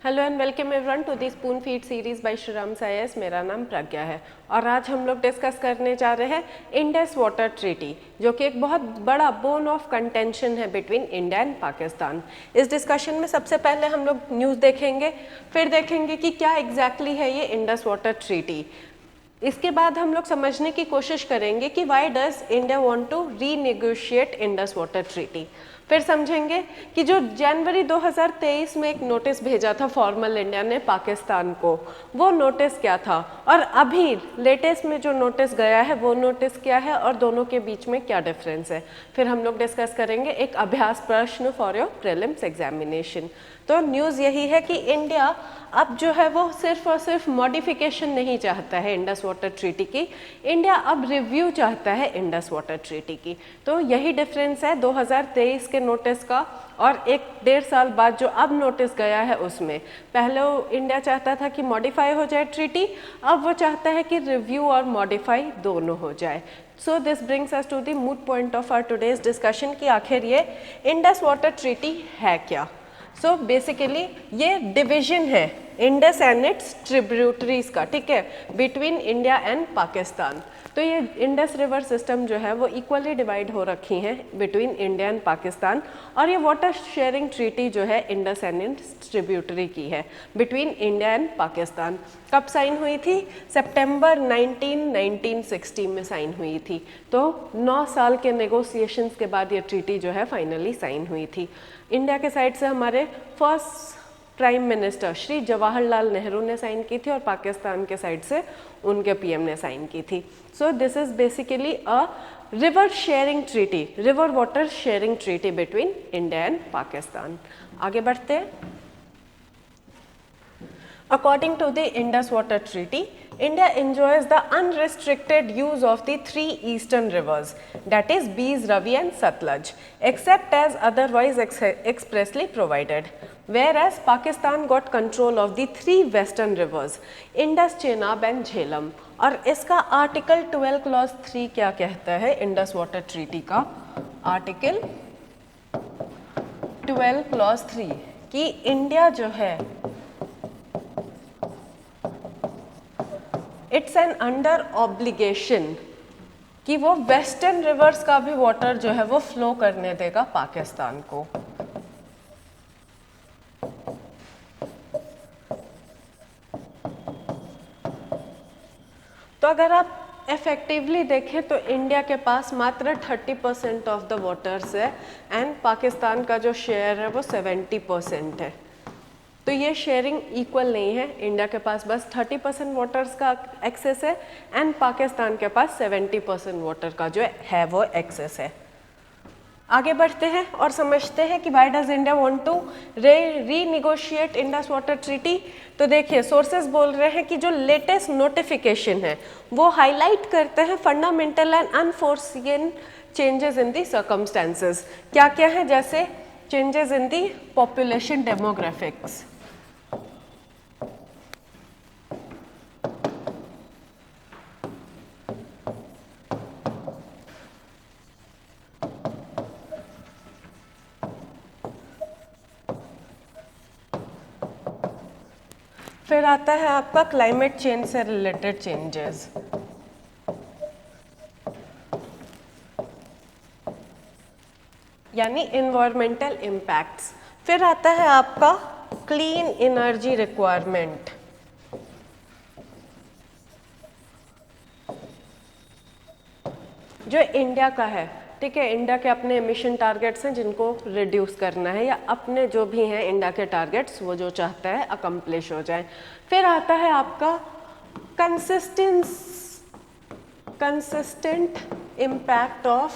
Hello and welcome everyone to the spoon feed series by Shriram IAS. मेरा नाम प्रज्ञा है और आज हम लोग डिस्कस करने जा रहे हैं इंडस वाटर ट्रीटी, जो कि एक बहुत बड़ा बोन ऑफ कंटेंशन है बिटवीन इंडिया एंड पाकिस्तान। इस डिस्कशन में सबसे पहले हम लोग न्यूज़ देखेंगे, फिर देखेंगे कि क्या एग्जैक्टली है ये इंडस वाटर ट्रीटी। इसके बाद हम लोग समझने की कोशिश करेंगे कि why does India want to renegotiate Indus water treaty. फिर समझेंगे कि जो जनवरी 2023 में एक नोटिस भेजा था फॉर्मल इंडिया ने पाकिस्तान को, वो नोटिस क्या था, और अभी लेटेस्ट में जो नोटिस गया है वो नोटिस क्या है और दोनों के बीच में क्या डिफरेंस है। फिर हम लोग डिस्कस करेंगे एक अभ्यास प्रश्न फॉर योर प्रीलिम्स एग्जामिनेशन। तो न्यूज़ यही है कि इंडिया अब जो है वो सिर्फ और सिर्फ मॉडिफिकेशन नहीं चाहता है इंडस वाटर ट्रीटी की, इंडिया अब रिव्यू चाहता है इंडस वाटर ट्रीटी की। तो यही डिफरेंस है 2023 के नोटिस का और एक 1.5 साल बाद जो अब नोटिस गया है उसमें। पहले इंडिया चाहता था कि मॉडिफाई हो जाए ट्रीटी, अब वो चाहता है कि रिव्यू और मॉडिफाई दोनों हो जाए। So this brings us to the moot point of our today's discussion कि आखिर ये इंडस वाटर ट्रीटी है क्या। सो बेसिकली ये डिवीजन है इंडस एंड इट्स ट्रिब्यूटरीज का, ठीक है, बिटवीन इंडिया एंड पाकिस्तान। तो ये इंडस रिवर सिस्टम जो है वो इक्वली डिवाइड हो रखी हैं बिटवीन इंडिया एंड पाकिस्तान, और ये वाटर शेयरिंग ट्रीटी जो है इंडस एंड इट्स ट्रिब्यूटरी की है बिटवीन इंडिया एंड पाकिस्तान। कब साइन हुई थी? सितंबर 1960 में साइन हुई थी। तो 9 साल के नेगोशिएशंस के बाद ये ट्रीटी जो है फाइनली साइन हुई थी। इंडिया के साइड से हमारे first prime minister Shri Jawaharlal Nehru ने साइन की थी और पाकिस्तान के साइड से उनके पीएम ने साइन की थी। So this is basically a river sharing treaty, river water sharing treaty between India and Pakistan. आगे बढ़ते हैं। According to the Indus Water Treaty, India enjoys the unrestricted use of the 3 eastern rivers, that is Beas, Ravi and Satluj, except as otherwise expressly provided. Whereas Pakistan got control of the 3 western rivers, Indus, Chenab and Jhelum. और इसका article 12 clause 3 क्या कहता है Indus water treaty का? Article 12 clause 3 कि India जो है it's an under obligation कि वो वेस्टर्न रिवर्स का भी वाटर जो है वो फ्लो करने देगा पाकिस्तान को। तो अगर आप इफेक्टिवली देखें तो इंडिया के पास मात्र 30% ऑफ द वाटर्स है एंड पाकिस्तान का जो शेयर है वो 70% है। तो ये शेयरिंग इक्वल नहीं है, इंडिया के पास बस 30% वाटर्स का एक्सेस है एंड पाकिस्तान के पास 70% वाटर का जो है वो एक्सेस है। आगे बढ़ते हैं और समझते हैं कि why does India want to renegotiate Indus water treaty. तो देखिए सोर्सेज बोल रहे हैं कि जो लेटेस्ट नोटिफिकेशन है वो हाईलाइट करते हैं fundamental and unforeseen changes in the circumstances. क्या क्या है? जैसे changes in the population demographics, फिर आता है आपका क्लाइमेट चेंज से रिलेटेड चेंजेस, यानी इन्वायरमेंटल इम्पैक्ट्स। फिर आता है आपका क्लीन एनर्जी रिक्वायरमेंट, जो इंडिया का है, ठीक है, इंडिया के अपने एमिशन टारगेट्स हैं जिनको रिड्यूस करना है, या अपने जो भी हैं इंडिया के टारगेट्स वो जो चाहता है अकम्प्लिश हो जाए। फिर आता है आपका consistent impact of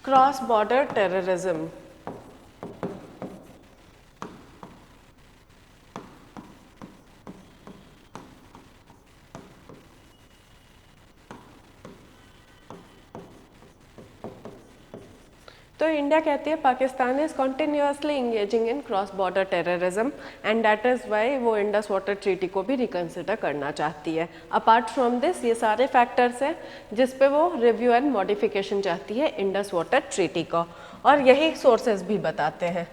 cross border terrorism. तो इंडिया कहती है Pakistan is continuously engaging in cross border terrorism and that is why वो इंडस वाटर ट्रीटी को भी रिकन्सिडर करना चाहती है। अपार्ट फ्रॉम दिस ये सारे फैक्टर्स हैं जिस पे वो रिव्यू एंड मॉडिफिकेशन चाहती है इंडस वाटर ट्रीटी का, और यही सोर्सेज भी बताते हैं।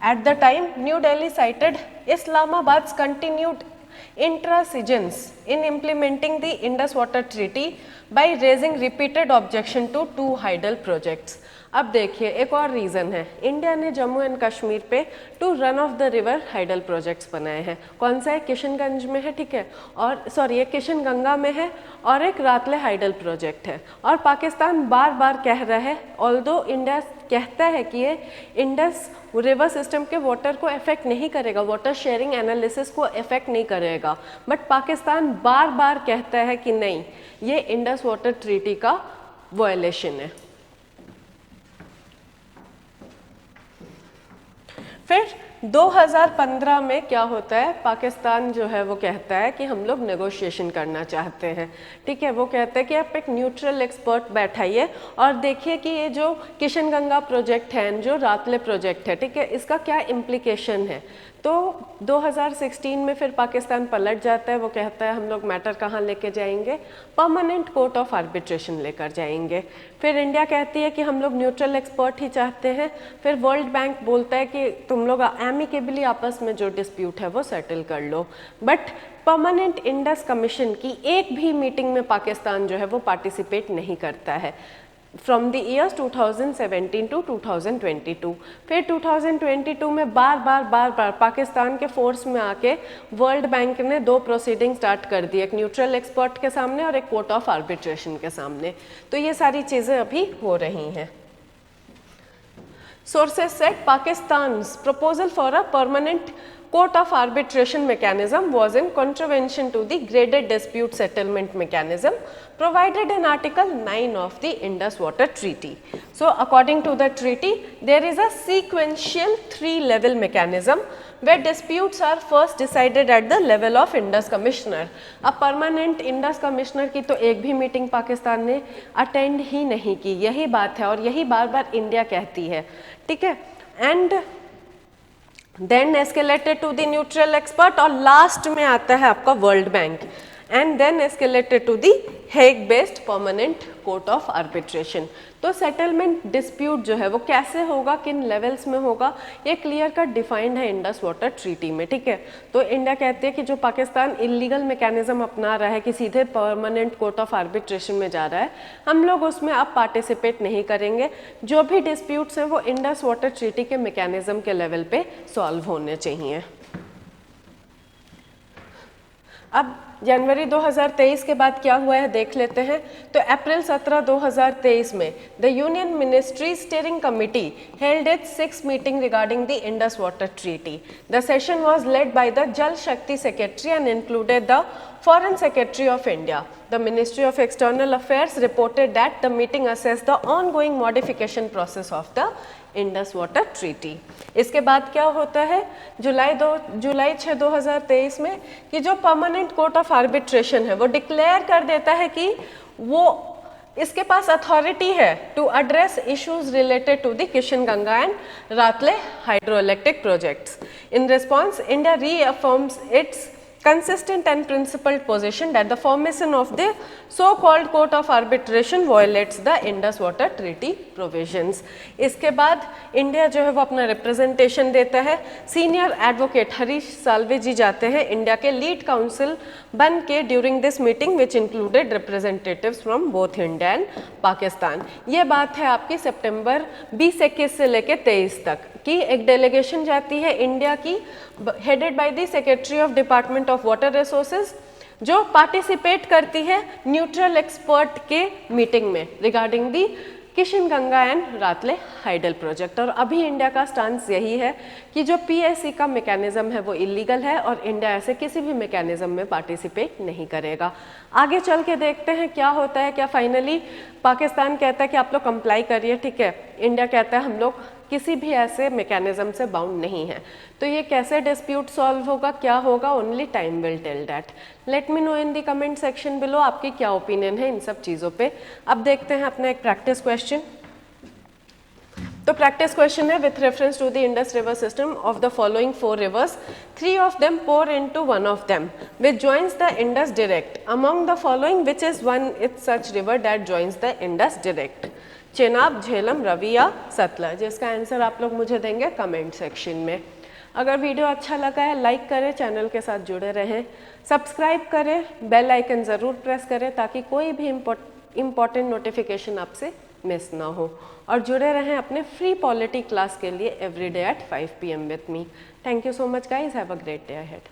At the time, New Delhi cited Islamabad's continued intransigence in implementing the Indus Water Treaty by raising repeated objection to 2 hydel projects. अब देखिए एक और रीज़न है, इंडिया ने जम्मू एंड कश्मीर पे 2 run of the river hydel projects बनाए हैं। कौन सा है? किशनगंज में है, ठीक है, और सॉरी एक किशनगंगा में है और एक रातले हाइडल प्रोजेक्ट है। और पाकिस्तान बार बार कह रहा है, ऑल्दो इंडिया कहता है कि ये इंडस रिवर सिस्टम के वाटर को अफेक्ट नहीं करेगा, वाटर शेयरिंग एनालिसिस को अफेक्ट नहीं करेगा, बट पाकिस्तान बार बार कहता है कि नहीं, ये इंडस वाटर ट्रीटी का वायलेशन है। फिर 2015 में क्या होता है, पाकिस्तान जो है वो कहता है कि हम लोग नेगोशिएशन करना चाहते हैं, ठीक है। वो कहते हैं कि आप एक न्यूट्रल एक्सपर्ट बैठाइए और देखिए कि ये जो किशनगंगा प्रोजेक्ट है, जो रातले प्रोजेक्ट है, ठीक है, इसका क्या इम्प्लीकेशन है। तो 2016 में फिर पाकिस्तान पलट जाता है, वो कहता है हम लोग मैटर कहाँ लेके जाएंगे, परमानेंट कोर्ट ऑफ आर्बिट्रेशन लेकर जाएंगे। फिर इंडिया कहती है कि हम लोग न्यूट्रल एक्सपर्ट ही चाहते हैं। फिर वर्ल्ड बैंक बोलता है कि तुम लोग एमिकेबली आपस में जो डिस्प्यूट है वो सेटल कर लो, बट परमानेंट इंडस कमीशन की एक भी मीटिंग में पाकिस्तान जो है वो पार्टिसिपेट नहीं करता है फ्रॉम द ईयर्स 2017 टू 2022। फिर 2022 में बार बार पाकिस्तान के फोर्स में आके वर्ल्ड बैंक ने 2 प्रोसीडिंग स्टार्ट कर दी, एक न्यूट्रल एक्सपर्ट के सामने और एक कोर्ट ऑफ आर्बिट्रेशन के सामने। तो ये सारी चीज़ें अभी हो रही हैं। Sources said Pakistan's proposal for a permanent court of arbitration mechanism was in contravention to the graded dispute settlement mechanism provided in Article 9 of the Indus Water Treaty. So according to the treaty, there is a sequential 3-level mechanism where disputes are first decided at the level of Indus Commissioner. अब permanent Indus commissioner की तो एक भी meeting Pakistan ने attend ही नहीं की, यही बात है और यही बार बार इंडिया कहती है, ठीक है। And then escalated to the neutral expert और लास्ट में आता है आपका world bank, and then escalated to the Hague based permanent court of arbitration. तो सेटलमेंट डिस्प्यूट जो है वो कैसे होगा, किन लेवल्स में होगा, ये क्लियर कट डिफाइंड है इंडस वाटर ट्रीटी में, ठीक है। तो इंडिया कहती है कि जो पाकिस्तान इलीगल मैकेनिज्म अपना रहा है कि सीधे परमानेंट कोर्ट ऑफ आर्बिट्रेशन में जा रहा है, हम लोग उसमें अब पार्टिसिपेट नहीं करेंगे। जो भी डिस्प्यूट्स हैं वो इंडस वाटर ट्रीटी के मैकेनिज्म के लेवल पे सॉल्व होने चाहिए। अब जनवरी 2023 के बाद क्या हुआ है देख लेते हैं। तो अप्रैल 17, 2023 में the union ministry steering committee held it's 6th meeting regarding the Indus water treaty. The session was led by the जल शक्ति secretary and included the Foreign Secretary of India. The Ministry of External Affairs reported that the meeting assessed the ongoing modification process of the Indus Water Treaty. इसके बाद क्या होता है जुलाई 6, 2023 में कि जो परमानेंट कोर्ट ऑफ आर्बिट्रेशन है वो डिक्लेयर कर देता है कि वो इसके पास अथॉरिटी है to address issues related to the Kishanganga and Ratle hydroelectric projects. In response India reaffirms its consistent and principled position that the formation of the so-called court of arbitration violates the Indus Water Treaty provisions. इसके बाद India जो है वो अपना representation देता है। Senior advocate Harish Salve जी जाते हैं इंडिया के लीड काउंसिल बन के during this meeting which included representatives from both India and Pakistan. ये बात है आपकी सितंबर 20-21 से लेके 23 तक कि एक डेलीगेशन जाती है इंडिया की headed by the secretary of department of water resources जो पार्टिसिपेट करती है न्यूट्रल एक्सपर्ट के मीटिंग में regarding the Kishanganga and रातले hydel project. और अभी इंडिया का स्टांस यही है कि जो पीएससी का मैकेनिज्म है वो इलीगल है और इंडिया ऐसे किसी भी मैकेनिज्म में पार्टिसिपेट नहीं करेगा। आगे चल के देखते हैं क्या होता है। क्या फाइनली पाकिस्तान कहता है कि आप लोग कंप्लाई करिए, ठीक है, इंडिया कहता है हम लोग किसी भी ऐसे मैकेनिज्म से बाउंड नहीं है। तो ये कैसे डिस्प्यूट सॉल्व होगा, क्या होगा, only time will tell that. Let me know in the comment section below आपकी क्या ओपिनियन है इन सब चीज़ों पे। अब देखते हैं अपना एक प्रैक्टिस क्वेश्चन। तो प्रैक्टिस क्वेश्चन है with reference to the Indus river system of the following 4 rivers, 3 of them pour into one of them which joins the Indus direct. Among the following which is one is such river that joins the Indus direct? Chenab, Jhelum, Ravi या सतलज? इसका answer आप लोग मुझे देंगे comment section में। अगर video अच्छा लगा है लाइक करें, चैनल के साथ जुड़े रहें, सब्सक्राइब करें, बेल आइकन ज़रूर प्रेस करें ताकि कोई भी इम्पॉर्टेंट नोटिफिकेशन आपसे मिस ना हो, और जुड़े रहें अपने फ्री पॉलिटी क्लास के लिए एवरीडे एट 5 PM विथ मी। Thank you so much guys, have a great day ahead.